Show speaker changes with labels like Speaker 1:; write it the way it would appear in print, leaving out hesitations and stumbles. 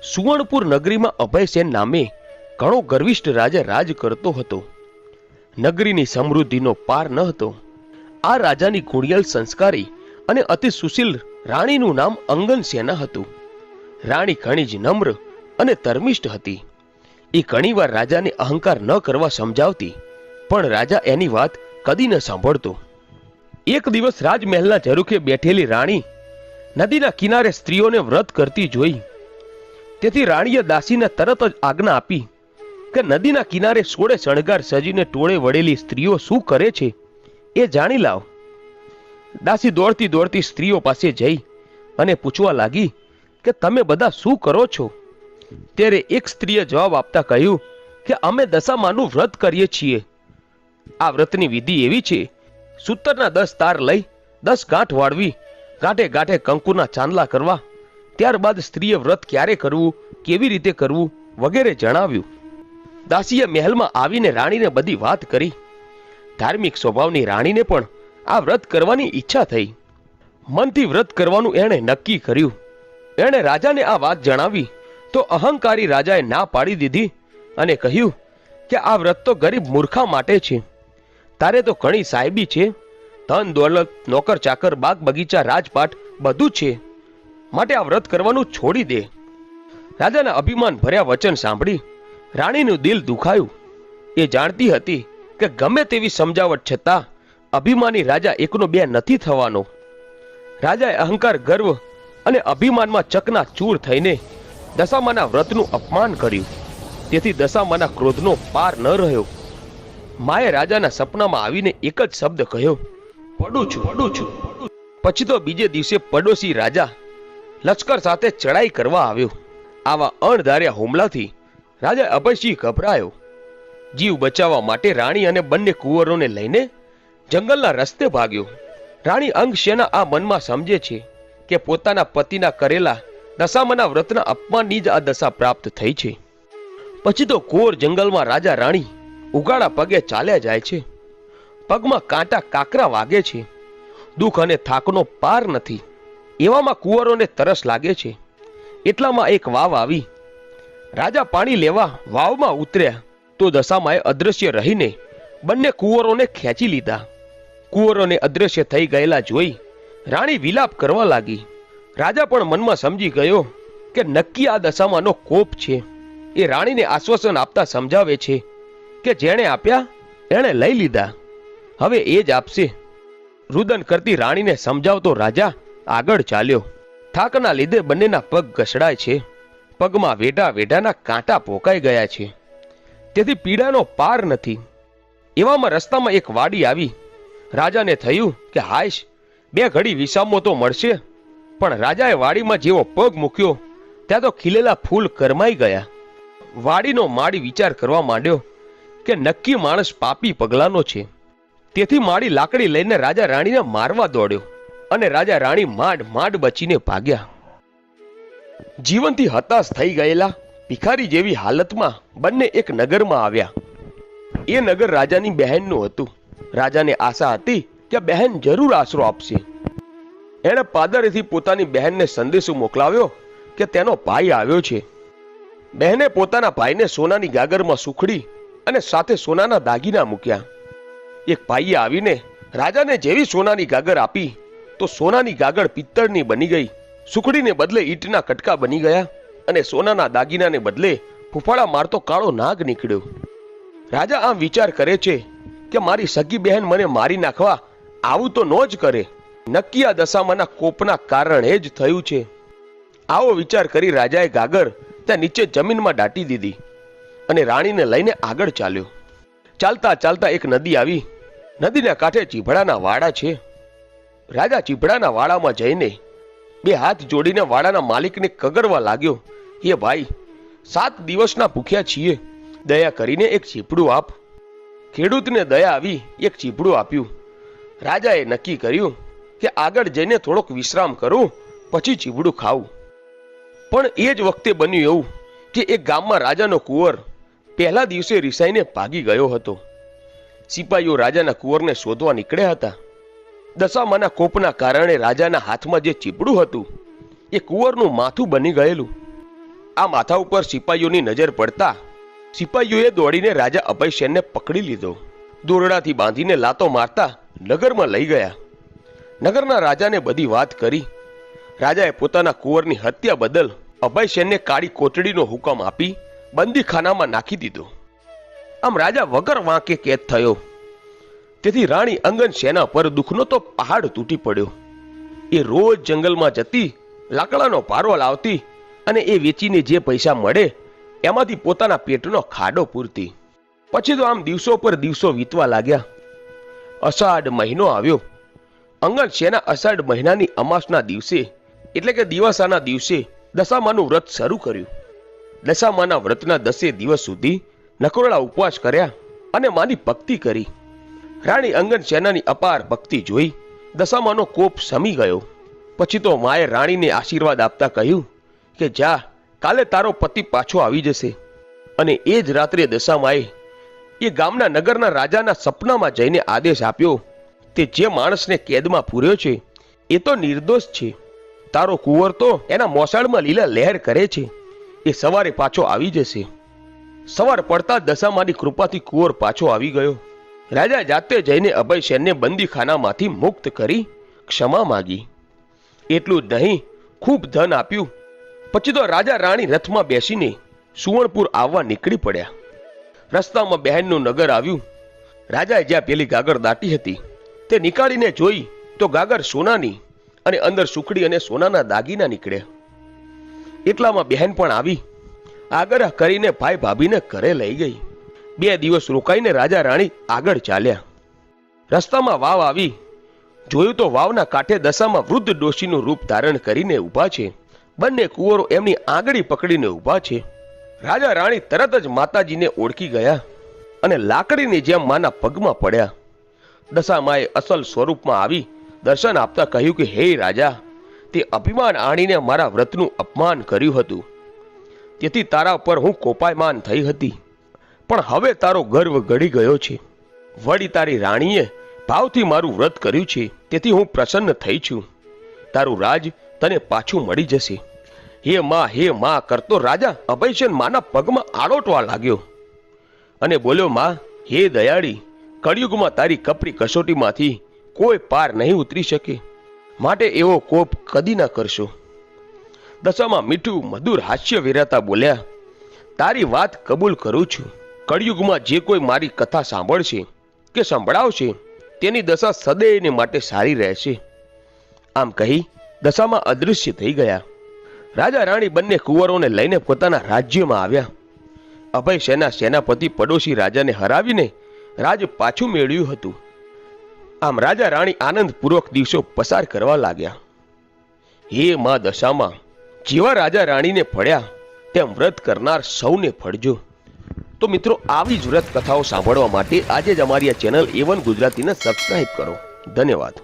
Speaker 1: સુવર્ણપુર નગરીમાં અભયસેન નામે ઘણો ગર્વિષ્ઠ રાજા રાજ કરતો હતો. નગરીની સમૃદ્ધિનો પાર ન હતો. આ રાજાની ઘોડિયાળ સંસ્કારી અને અતિ સુશીલ રાણીનું નામ અંગનસેના હતું. રાણી ઘણી જ નમ્ર અને ધર્મિષ્ઠ હતી. એ ઘણીવાર રાજાને અહંકાર ન કરવા સમજાવતી, પણ રાજા એની વાત કદી ન સાંભળતો. એક દિવસ રાજમહેલના ઝરૂખે બેઠેલી રાણી નદીના કિનારે સ્ત્રીઓને વ્રત કરતી જોઈ. તેથી રાણીએ દાસીને તરત જ આજ્ઞા આપી કે નદીના કિનારે સોળે શણગાર સજીને ટોળે વળેલી સ્ત્રીઓ શું કરે છે એ જાણી લાવ. દાસી દોડતી દોડતી સ્ત્રીઓ પાસે જઈ અને પૂછવા લાગી કે તમે બધા શું કરો છો? ત્યારે એક સ્ત્રીએ જવાબ આપતા કહ્યું કે અમે દશામાનું વ્રત કરીએ છીએ. આ વ્રતની વિધિ એવી છે, સૂતરના 10 તાર લઈ 10 ગાંઠ વાળવી, ગાંઠે ગાંઠે કંકુના ચાંદલા કરવા. ત્યારબાદ સ્ત્રીએ વ્રત ક્યારે કરવું, કેવી રીતે કરવું વગેરે જણાવ્યું. દાસીએ મહેલમાં આવીને રાણીને બધી વાત કરી. ધાર્મિક સ્વભાવની રાણીને પણ આ વ્રત કરવાની ઈચ્છા થઈ. મનથી વ્રત કરવાનું એણે નક્કી કર્યું. એણે રાજાને આ વાત જણાવી તો અહંકારી રાજાએ ના પાડી દીધી અને કહ્યું કે આ વ્રત તો ગરીબ મૂર્ખા માટે છે. તારે તો ઘણી સાહેબી છે, ધન દોલત, નોકર ચાકર, બાગ બગીચા, રાજપાટ બધું છે, માટે આ વ્રત કરવાનું છોડી દે. રાજાના અભિમાન ભર્યા વચન સાંભળી રાણીનું દિલ દુખાયું. એ જાણતી હતી કે ગમે તેવી સમજાવટ છતાં અભિમાની રાજા એકનો બે નથી થવાનો. રાજાએ અહંકાર, ગર્વ અને અભિમાનમાં ચકના ચૂર થઈને દશામાના વ્રતનું અપમાન કર્યું. તેથી દશામાના ક્રોધનો પાર ન રહ્યો. માએ રાજાના સપનામાં આવીને એક જ શબ્દ કહ્યો, પડું છું, પડું છું. પછી તો બીજે દિવસે પડોશી રાજા લશ્કર સાથે ચડાઈ કરવા આવ્યો. આવા અણધાર્યા હુમલાથી રાજા અભયસિંહ ગભરાયો. જીવ બચાવવા માટે રાણી અને બંને કુંવરોને લઈને જંગલના રસ્તે ભાગ્યો. રાણી અંગસેના આ મનમાં સમજે છે કે પોતાના પતિના કરેલા દશામાના વ્રતના અપમાનની જ આ દશા પ્રાપ્ત થઈ છે. પછી તો ઘોર જંગલમાં રાજા રાણી ઉગાડા પગે ચાલ્યા જાય છે. પગમાં કાંટા કાકરા વાગે છે. દુઃખ અને થાકનો પાર નથી. એવામાં કુંવરોને તરસ લાગે છે. એટલામાં એક વાવ આવી. રાજા પાણી લેવા વાવમાં ઉતર્યા તો દશામાએ અદ્રશ્ય રહીને બંને કુંવરોને ખેંચી લીધા. કુંવરોને અદ્રશ્ય થઈ ગયેલા જોઈ રાણી વિલાપ કરવા લાગી. રાજા પણ મનમાં સમજી ગયો કે નક્કી આ દશામાનો કોપ છે. એ રાણીને આશ્વાસન આપતા સમજાવે છે કે જેણે આપ્યા એણે લઈ લીધા, હવે એ જ આપશે. રુદન કરતી રાણીને સમજાવતો રાજા આગળ ચાલ્યો. થાકના લીધે બંનેના પગ ઘસડાય છે. પગમાં વેઢા વેઢાના કાંટા પોકાઈ ગયા છે. તેથી પીડાનો પાર નથી. એવામાં રસ્તામાં એક વાડી આવી. રાજાને થયું કે હાશ, બે ઘડી વિસામો તો મળશે. પણ રાજાએ વાડીમાં જેવો પગ મૂક્યો ત્યાં તો ખીલેલા ફૂલ કરમાઈ ગયા. વાડીનો માળી વિચાર કરવા માંડ્યો કે નક્કી માણસ પાપી પગલાનો છે. તેથી માળી લાકડી લઈને રાજા રાણીને મારવા દોડ્યો અને રાજા રાણી માંડ માંડ બચીને ભાગ્યા. જીવનથી હતાશ થઈ ગયેલા ભિખારી જેવી હાલતમાં બંને એક નગરમાં આવ્યા. એ નગર રાજાની બહેનનું હતું. રાજાને આશા હતી કે બહેન જરૂર આશરો આપશે. એણે પાદરેથી પોતાની બહેનને સંદેશો મોકલાવ્યો કે તેનો ભાઈ આવ્યો છે. બહેને પોતાના ભાઈને સોનાની ગાગરમાં સુખડી અને સાથે સોનાના દાગીના મૂક્યા. એક ભાઈએ આવીને રાજાને જેવી સોનાની ગાગર આપી તો સોનાની ગાગર પિત્તળની બની ગઈ. સુખડીને બદલે ઈંટના કટકા બની ગયા અને સોનાના દાગીનાને બદલે ફૂફાડા મારતો કાળો નાગ નીકળ્યો. રાજા આમ વિચાર કરે છે કે મારી સગી બહેન મને મારી નાખવા આવું તો ન જ કરે. નક્કી આ દશામાના કોપના કારણે જ થયું છે. આવો વિચાર કરી રાજાએ ગાગર ત્યાં નીચે જમીનમાં દાટી દીધી અને રાણીને લઈને આગળ ચાલ્યો. ચાલતા ચાલતા એક નદી આવી. નદીના કાંઠે ચીભડાના વાડા છે. રાજા ચીભડાના વાડામાં જઈને બે હાથ જોડીને વાડાના માલિકને કગરવા લાગ્યો, એ ભાઈ, 7 દિવસના ભૂખ્યા છીએ, દયા કરીને એક ચીભડું આપ. ખેડૂતને દયા આવી એક ચીભડું આપ્યું. રાજાએ નક્કી કર્યું કે આગળ જઈને થોડોક વિશ્રામ કરું, પછી ચીભડું ખાવું. પણ એ જ વખતે બન્યું એવું કે એક ગામમાં રાજાનો કુંવર પહેલા દિવસે રિસાઈને ભાગી ગયો હતો. સિપાહીઓ રાજાના કુંવરને શોધવા નીકળ્યા હતા. દશામાના કોપના કારણે રાજાના હાથમાં જે ચીપડું હતું એ કુંવરનું માથું બની ગયેલું. આ માથા ઉપર સિપાહીઓની નજર પડતા સિપાહીઓએ દોડીને રાજા અભયસેનને પકડી લીધો. દોરડાથી બાંધીને લાતો મારતા નગરમાં લઈ ગયા. નગરના રાજાને બધી વાત કરી. રાજાએ પોતાના કુંવરની હત્યા બદલ અભયસેનને કાળી કોટડીનો હુકમ આપી બંદીખાનામાં નાખી દીધો. આમ રાજા વગર વાંકે કેદ થયો. તેથી રાણી અંગન સેના પર દુઃખનો તો પહાડ તૂટી પડ્યો. એ રોજ જંગલમાં જતી, લાકડાનો પારો લાવતી અને એ વેચીને જે પૈસા મળે એમાંથી પોતાના પેટનો ખાડો પૂરતી. પછી તો આમ દિવસો પર દિવસો વીતવા લાગ્યા. અષાઢ મહિનો આવ્યો. અંગન સેના અષાઢ મહિનાની અમાસના દિવસે એટલે કે દિવાસાના દિવસે દશામાનું વ્રત શરૂ કર્યું. દશામાના વ્રતના 10 દિવસ સુધી નકોરડા ઉપવાસ કર્યા અને માની ભક્તિ કરી. રાણી અંગન સેનાની અપાર ભક્તિ જોઈ દશામાનો કોપ શમી ગયો. પછી તો માએ રાણીને આશીર્વાદ આપતા કહ્યું કે જા, કાલે તારો પતિ પાછો આવી જશે. અને એ જ રાત્રે દશામાએ એ ગામના નગરના રાજાના સપનામાં જઈને આદેશ આપ્યો તે જે માણસને કેદમાં પૂર્યો છે એ તો નિર્દોષ છે. તારો કુંવર તો એના મોસાળમાં લીલા લહેર કરે છે. એ સવારે પાછો આવી જશે. સવાર પડતા દશામાની કૃપાથી કુંવર પાછો આવી ગયો. રાજા જાતે જઈને અભયસેનને બંદીખાનામાંથી મુક્ત કરી ક્ષમા માંગી. એટલું જ નહીં, ખૂબ ધન આપ્યું. પછી તો રાજા રાણી રથમાં બેસીને સુવર્ણપુર આવવા નીકળી પડ્યા. રસ્તામાં બહેનનું નગર આવ્યું. રાજાએ જ્યાં પેલી ગાગર દાટી હતી તે નીકાળીને જોઈ તો ગાગર સોનાની અને અંદર સુખડી અને સોનાના દાગીના નીકળ્યા. એટલામાં બહેન પણ આવી. આગ્રહ કરીને ભાઈ ભાભીને ઘરે લઈ ગઈ. 2 દિવસ રોકાઈને રાજા રાણી આગળ ચાલ્યા. રસ્તામાં વાવ આવી. જોયું તો વાવના કાંઠે દશામાં વૃદ્ધ ડોશીનું રૂપ ધારણ કરીને ઊભા છે. બંને કુંવરો એમની આંગળી પકડીને ઊભા છે. રાજા રાણી તરત જ માતાજીને ઓળખી ગયા અને લાકડીની જેમ માના પગમાં પડ્યા. દશામાએ અસલ સ્વરૂપમાં આવી દર્શન આપતા કહ્યું કે હે રાજા, તે અભિમાન આણીને મારા વ્રતનું અપમાન કર્યું હતું. તેથી તારા પર હું કોપાયમાન થઈ હતી. પણ હવે તારો ગર્વ ગળી ગયો છે. વળી તારી રાણીએ ભાવથી મારું વ્રત કર્યું છે, તેથી હું પ્રસન્ન થઈ છું. તારું રાજ તને પાછું મળી જશે. હે માં કરતો રાજા અભયસેન માના પગમાં આળોટવા લાગ્યો અને બોલ્યો, માં, હે દયાળી, કળિયુગમાં તારી કપરી કસોટીમાંથી કોઈ પાર નહીં ઉતરી શકે. માટે એવો કોપ કદી ના કરશો. દશામાં મીઠું મધુર હાસ્ય વિરાતા બોલ્યા, તારી વાત કબૂલ કરું છું. કળિયુગમાં જે કોઈ મારી કથા સાંભળશે કે સંભળાવશે તેની દશા સદૈવને માટે સારી રહેશે. આમ કહી દશામાં અદૃશ્ય થઈ ગયા. રાજા રાણી બંને કુંવરોને લઈને પોતાના રાજ્યમાં આવ્યા. અભયસેના સેનાપતિ પડોશી રાજાને હરાવીને રાજ પાછું મેળવ્યું હતું. આમ રાજા રાણી આનંદપૂર્વક દિવસો પસાર કરવા લાગ્યા. હે માં દશામાં, જેવા રાજા રાણીને ફળ્યા તેમ વ્રત કરનાર સૌને ફળજો. તો મિત્રો, આવી જ વ્રત કથાઓ સાંભળવા માટે આજે જ અમારી આ ચેનલ A1 ગુજરાતીને સબસ્ક્રાઇબ કરો. ધન્યવાદ.